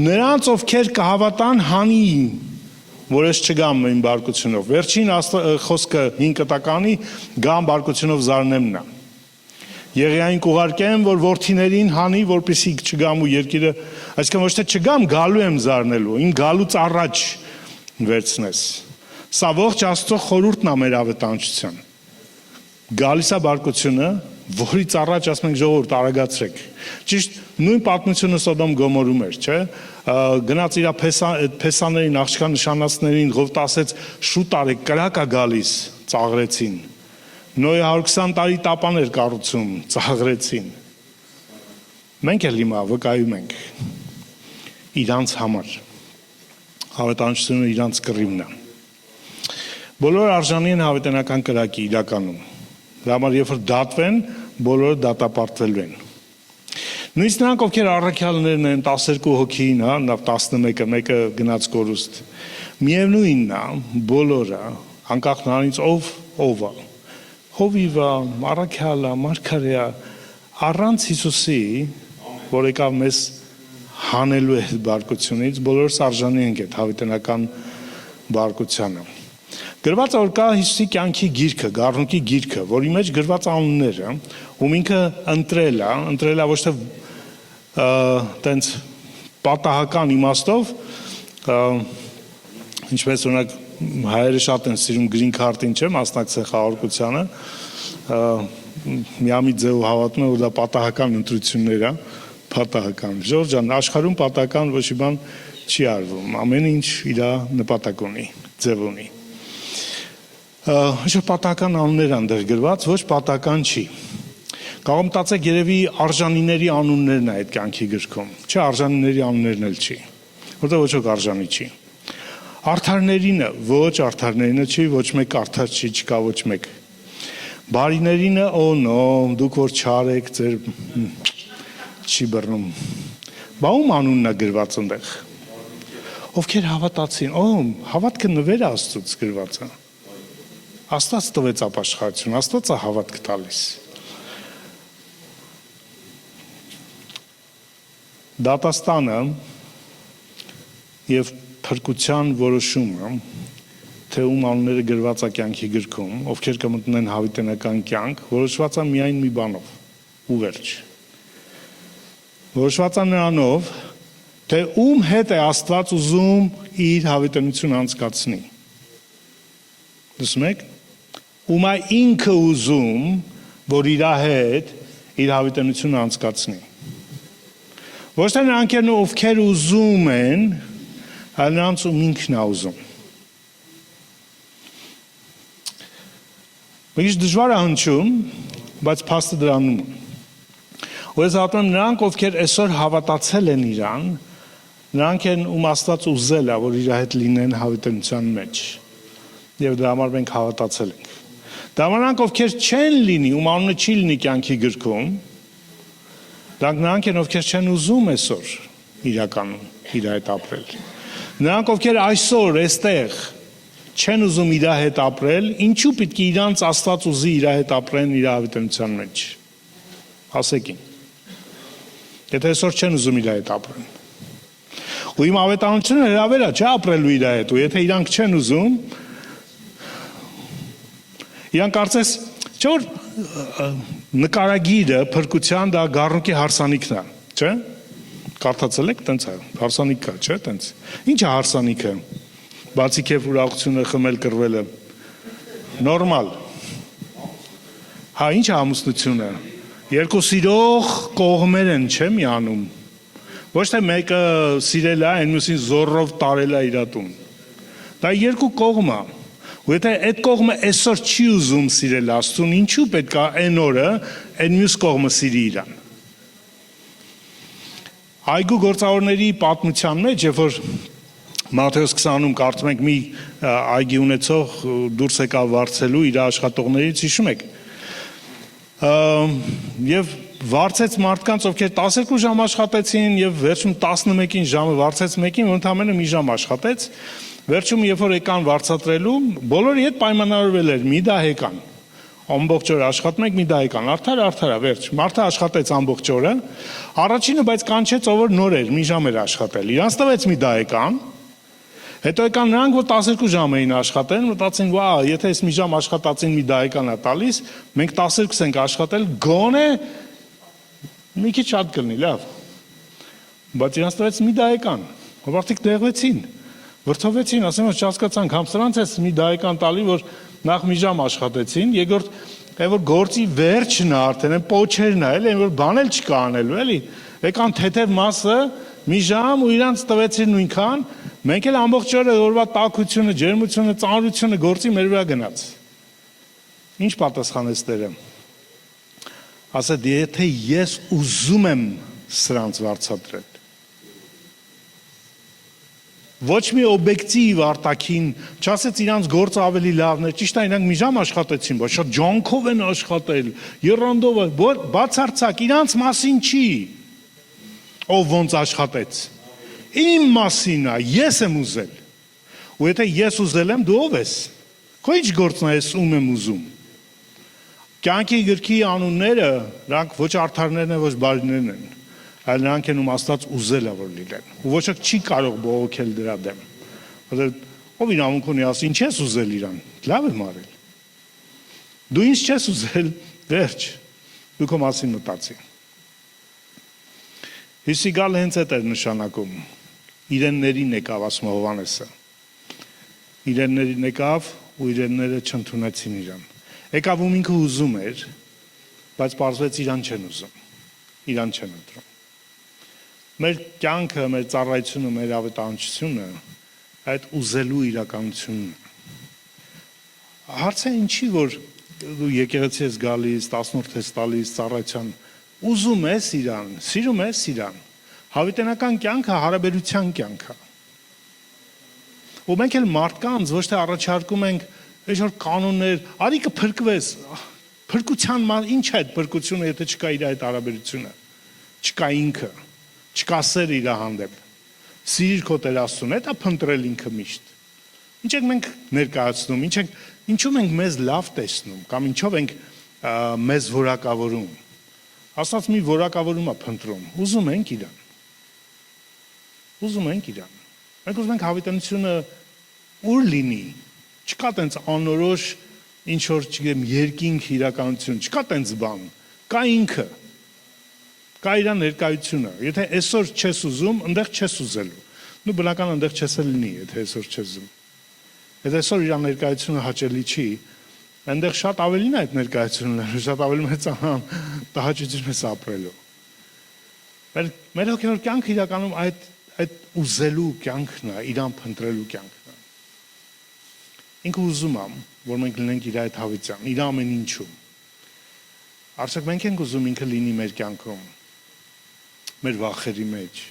նրանց, ովքեր կհավատան հանին, որ ես չգամ իմ բարկությունով։ Վերջին խոսքը 5 կտականի գամ բարկությունով զարնեմն է։ Եղիային կուղարկեմ, որ որդիներին հանի, որպեսզի չգամ ու երկիրը, այսինքն ոչ թե չգամ, գալու եմ զարնելու, իմ գալուց առաջ վերցնես։ Սա ողջ Աստծո խորհուրդն է մեր ավետարանչության։ Գալիս է բարկությունը, որից առաջ ասում ենք ժողովուրդ արագացրեք։ Ճիշտ նույն պատմությունը Սոդոմ Գոմորում էր, չէ՞։ Գնաց իր փեսաներին, աղջկա նշանածներին, Ղովտ ասեց շուտ արեք, կրակ է գալիս, ծաղրեցին։ Նոյը 120 տարի տապան էր կառուցում, ծաղրեցին։ Մենք էլ հիմա վկայում ենք իրանց համար։ Հավետարանչությունը իրանց կռիվն է։ Բոլորը արժանի են հավիտենական կրակի իրականում։ Դրա համար երբ որ դատվեն, բոլորը դատապարտվելու են։ Նույնիսկ նրանք, ովքեր առաքյալներն են, 12 հոգին, 11-ը, մեկը գնաց կորուստ։ Միևնույնն է, բոլորը, անկախ նրանից ով է, հովիվը, առաքյալը, մարգարեը, առանց Հիսուսի, որ եկավ մեզ հանելու է բարկությունից, բոլորս արժանի ենք այդ հավիտենական բարկությանը։ Գրված է, որ կա Հիսուսի կյանքի գիրքը, գառնուկի գիրքը, որի մեջ գրված անունները, ում ինքը ընտրել է ոչ թե տենց պատահական իմաստով, ինչպես օրինակ հայերը շատ են սիրում green card-ին, չէ՞, մասնակցել խաղարկությանը, միամիտ ձևով հավատում են, որ դա պատահական ընտրություններ է, պատահական։ Ժորժ ջան, աշխարհում պատահական ոչ մի բան չի արվում, ամեն ինչ իր նպատակ ունի, ձև ունի։ Ոչ պատահական անուններ են դեր գրված, ոչ պատահական չի։ Կարող մտածեք երևի արժանիների անուններն է այդ կյանքի գրքում, չէ, արժանիների անուններն էլ չի, որտեղ ոչ ոք արժանի չի։ Արդարներինը, ոչ արդարներինը չի, ոչ մեկ արդար չի, չկա ոչ մեկ։ Բարիներինը, դուք որ չար եք, ձեր չի բռնում։ Բա ում անունն է գրված այնտեղ։ Ովքեր հավատացին, հավատքը նվեր է Աստծուց գրված է։ Աստված տվեց ապաշխարություն, Աստված է հավատք տալիս։ Դատաստանը եւ փրկության որոշումը, թե ում անունները գրված է կյանքի գրքում, ովքեր կմտնեն հավիտենական կյանք, որոշված է միայն մի բանով՝ ու վերջ։ Որոշված է նրանով, թե ում հետ է Աստված ուզում իր հավիտենությունը անցկացնի։ Լսում եք։ Ում է ինքը ուզում, որ իր հետ իր հավիտենությունը անցկացնի։ Ոչ թե նրանք են, ովքեր ուզում են, այլ նրանց ում ինքն է ուզում։ Ինչ դժվար է հնչում, բայց փաստը դրանում է։ Ու ես ասում եմ, նրանք, ովքեր այսօր հավատացել են իրան, նրանք են, ում Աստված ուզել է, որ իր հետ լինեն հավիտենության մեջ։ Եվ դրա համար մենք հավատացել ենք։ Դա նրանք, ովքեր չեն լինի, ում անունը չի լինի կյանքի գրքում, նրանք են, ովքեր չեն ուզում այսօր իրականում իր հետ ապրել։ Նրանք, ովքեր այսօր այստեղ չեն ուզում իր հետ ապրել, ինչու պետք է իրանց Աստված ուզի իր հետ ապրեն իր հավիտենության մեջ։ Ասեք ինձ։ Եթե այսօր չեն ուզում իր հետ ապրեն։ Ու իմ ավետարանությունը հրավեր է, չէ՞ ապրելու իր հետ, ու եթե իրանք չեն ուզում, իրանք կարծես, չէ՞ որ նկարագիրը փրկության դա գառնուկի հարսանիքն է, չէ՞։ Կարդացել եք, տենց է, հարսանիք կա, չէ՞, տենց։ Ինչ է հարսանիքը։ Բացի քեֆ ուրախությունը խմել կռվելը։ Նորմալ։ Հա, ինչ է ամուսնությունը։ Երկու սիրող կողմեր են, չէ՞ միանում։ Ոչ թե մեկը սիրել է, այն մյուսին զորով տարել է իր տուն։ Դա երկու կողմ է։ Ու եթե այդ կողմը այսօր չի ուզում սիրել Աստծուն, ինչու պետք է այն օրը այն մյուս կողմը սիրի իրան։ Այգու գործավորների պատմության մեջ, երբ որ Մատթեոս 20-ում կարդում ենք մի այգի ունեցող դուրս եկավ վարձելու իր աշխատողներից, հիշում եք։ Եվ վարձեց մարդկանց, ովքեր 12 ժամ աշխատեցին եւ վերջում 11-ին ժամը վարձեց մեկին, որ ընդամենը մի ժամ աշխատեց։ Վերջում երբ որ եկան վարձատրելու, բոլորի հետ պայմանավորվել էր՝ մի դա եկան։ Ամբողջ օր աշխատում եք, մի դա եկան, արդար, վերջ։ Մարդը աշխատեց ամբողջ օրը, առաջինը բայց կանչեց, ով որ նոր էր, մի ժամ էր աշխատել։ Իրանց տվեց մի դա եկան։ Հետո եկան նրանք, որ 12 ժամ էին աշխատել, մտածին, վա, եթե ես մի ժամ աշխատածին մի դա եկան է տալիս, մենք 12 ենք աշխատել, գոնե մի քիչ շատ կլինի, լավ։ Բայց իրանց տվեց մի դա եկան, հովարտիկ դեղվեցին, վրդովեցին, ասեմ, որ չհասկացանք, համ սրանց ես մի դա եկան տալի, որ նախ մի ժամ աշխատեցին, երկրորդ այն որ գործի վերջն է արդեն, այն պոչերն է, էլի, այն որ բան էլ չկա անելու, էլի։ Եկան թեթև մասը մի ժամ ու իրանց տվեցին նույնքան, մենք էլ ամբողջ օրը օրվա տաքությունը, ջերմությունը, ծանրությունը գործի մեր վրա գնաց։ Ինչ պատասխանեց Տերը։ Ասաց, եթե ես ուզում եմ սրանց վարձատրել։ Ոչ մի օբյեկտիվ արտաքին, չասեց իրանց գործը ավելի լավն է, ճիշտ է, իրանք մի ժամ աշխատեցին, բայց շատ ջանքով են աշխատել, եռանդով, բացարձակ, իրանց մասին չի, ով ոնց աշխատեց, իմ մասին է, ես եմ ուզել, ու եթե ես ուզել եմ, դու ով ես, քո ինչ գործն է, ես ում եմ ուզում, կյանքի գրքի անունները, նրանք ոչ արդարներն են, ոչ բարիներն են, այլ նրանք են ում Աստված ուզել է որ լինեն։ Ու ոչ ոք չի կարող բողոքել դրա դեմ։ Որովհետև ով իրավունք ունի ասի, ինչ ես ուզել իրան։ Լավ եմ արել։ Դու ինչ չես ուզել, վերջ։ Դու քո մասին մտածի։ Հիսուսի գալը հենց այդ էր նշանակում։ Իրեններին եկավ, ասում է Հովհաննեսը։ Իրեններին եկավ ու իրենները չընդունեցին իրան։ Եկավ ում ինքը ուզում էր, բայց պարզվեց իրան չեն ուզում։ Իրան չեն ընտրում։ Մեր կյանքը, մեր ծառայությունը, մեր ավետարանչությունը այդ ուզելու իրականությունն է։ Հարցը ինչի որ դու եկեղեցի ես գալիս, 10-րդ ես տալիս ծառայության, ուզում ես իրան, սիրում ես իրան։ Հավիտենական կյանքը հարաբերության կյանք է։ Ու մենք էլ մարդկանց ոչ թե առաջարկում ենք ինչ-որ կանոններ, արի կփրկվես։ Փրկության ինչ է այդ փրկությունը, եթե չկա իր այդ հարաբերությունը, չկա ինքը, չկա սեր իր հանդեպ։ Սիրիր քո Տեր Աստծուն, դա փնտրել ինքը միշտ։ Ինչ ենք մենք ներկայացնում, ինչու ենք մեզ լավ տեսնում, կամ ինչով ենք մեզ որակավորում։ Աստված մի որակավորում է փնտրում, ուզում ենք իրան։ Ուզում ենք իրան։ Մենք ուզում ենք հավիտենությունը ուր լինի։ Չկա տենց անորոշ ինչ որ չգիտեմ երկինք իրականություն, չկա տենց բան, կա ինքը, կա իր ներկայությունը, եթե այսօր չես ուզում, այնտեղ չես ուզելու, նու բնական այնտեղ չես լինի, եթե այսօր չես ուզում, եթե այսօր իր ներկայությունը հաճելի չի, այնտեղ շատ ավելին է այդ ներկայությունը, շատ ավելի մեծ տհաճություն ես ապրելու, մեր հոգևոր կյանքը իրականում այդ ուզելու կյանքն է, իրան փնտրելու կյանքն է, ինքը ուզում եմ, որ մենք լինենք իր այդ հավիտյան, իր ամեն ինչում։ Արդյոք մենք ենք ուզում ինքը լինի մեր կյանքում, մեր վախերի մեջ,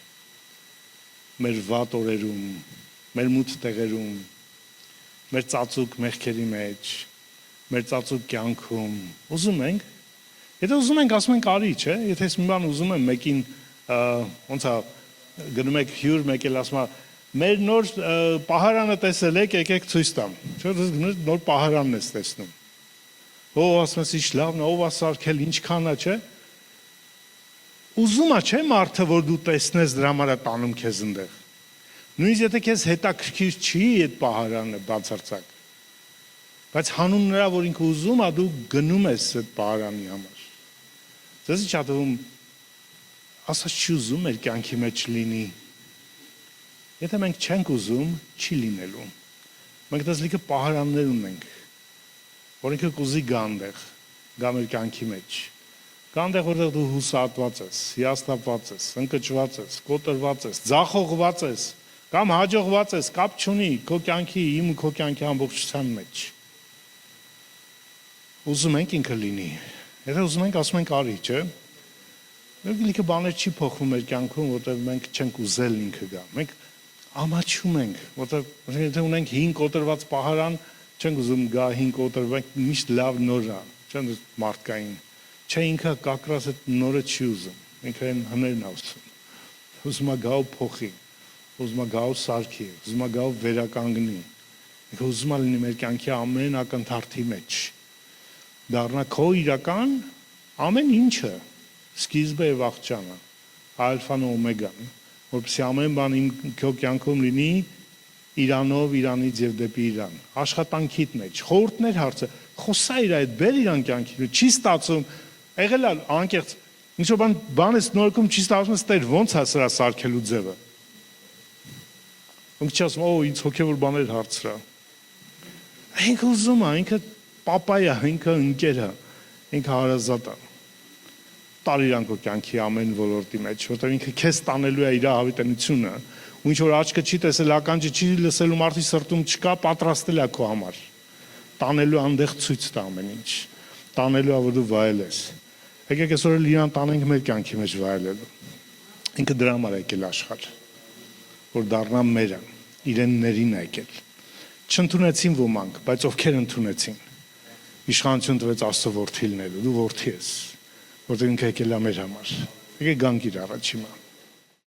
մեր վատ օրերում, մեր մութ տեղերում, մեր ծածուկ մեղքերի մեջ, մեր ծածուկ կյանքում, ուզում ենք, եթե ուզում ենք, ասում ենք արի, չէ, եթե ես մի բան ուզում եմ մեկին, ոնց է, գնում եք հյուր, մեկ էլ ասում է, մեր նոր պահարանը տեսել եք, եկեք ցույց տամ։ Չէ՞, նոր պահարանն ես տեսնում։ Ով ասում ես, ինչ լավն է, ով է սարքել, ինչքան է, չէ՞։ Ուզում է, չէ՞, մարդը, որ դու տեսնես դրա համար է տանում քեզ այնտեղ։ Նույնիսկ եթե քեզ հետաքրքիր չի այդ պահարանը բացարձակ։ Բայց հանուն նրա, որ ինքը ուզում է, դու գնում ես այդ պահարանի համար։ Ձեզ ինչ ատվում ասած չի ուզում մեր կյանքի մեջ լինի։ Եթե մենք չենք ուզում, չի լինելու։ Մենք դες լիքը պահարաններ ունենք, որ ինքը կուզի գա այնտեղ, գա մեր կյանքի մեջ։ Գա այնտեղ, որտեղ դու հուսահատված ես, հիասթափված ես, ընկճված ես, կոտրված ես, ձախողված ես, կամ հաջողված ես, կապ չունի քո կյանքի, իմ ու քո կյանքի ամբողջության մեջ։ Ուզում ենք ինքը լինի։ Եթե ուզում ենք, ասում ենք արի, չէ՞։ Մենք լիքը բաներ չի փոխվում մեր կյանքում, որտեղ մենք չենք ուզել ինքը գա։ Մենք ամաչում ենք, որտեղ եթե ունենք 5 կոտրված պահարան, չենք ուզում գա 5 կոտրված, միշտ լավ նորա, չեն մարդկային։ Չէ ինքը կակրած այդ նորը չի ուզում։ Ինքը այն հներն ավսում։ Ուզում է գա ու փոխի, ուզում է գա ու սարքի, ուզում է գա ու վերականգնի։ Ինքը ուզում է լինի մեր կյանքի ամեն ակնթարթի մեջ։ Դառնա քո իրական ամեն ինչը, սկիզբը եւ աղջանը, ալֆան ու օմեգան, որպեսզի ամեն բան քո կյանքում լինի Իրանով, Իրանից եւ դեպի Իրան, աշխատանքիդ մեջ, խորհուրդներ հարցը, խոսա իր այդ բեր իրան կյանքի, չի ստացում, եղել է անկեղծ, ինչ որ բան է նորքում չի ստացում, ստեր ոնց է սրա սարքելու ձևը։ Ոնց չի ասում, օ, ինձ հոգեոր բաներ հարցրա։ Ինքը ուզում է, ինքը պապայա, ինքը ընկեր է, ինքը հարազատ է։ Տար իրան քո կյանքի ամեն ոլորտի մեջ, որտեղ ինքը քեզ տանելու է իր հավիտենությունը, ու ինչ որ աչքը չի տեսել, ականջը չի լսելու, մարդի սրտում չկա, պատրաստել է քո համար։ Տանելու անդեղ ցույց տա ամեն ինչ։ Տանելու է, որ դու վայելես։ Եկեք այսօր էլ իրան տանենք մեր կյանքի մեջ վայելելու։ Ինքը դրա համար է եկել աշխարհ, որ դառնա մերը, իրեններին է եկել։ Չընդունեցին ոմանք, բայց ովքեր ընդունեցին։ Իշխանություն տվեց Աստծո որդի լինելու, դու որդի ես, որտեղ ինքը եկել է մեր համար։ Եկեք գանք իր առաջ հիմա։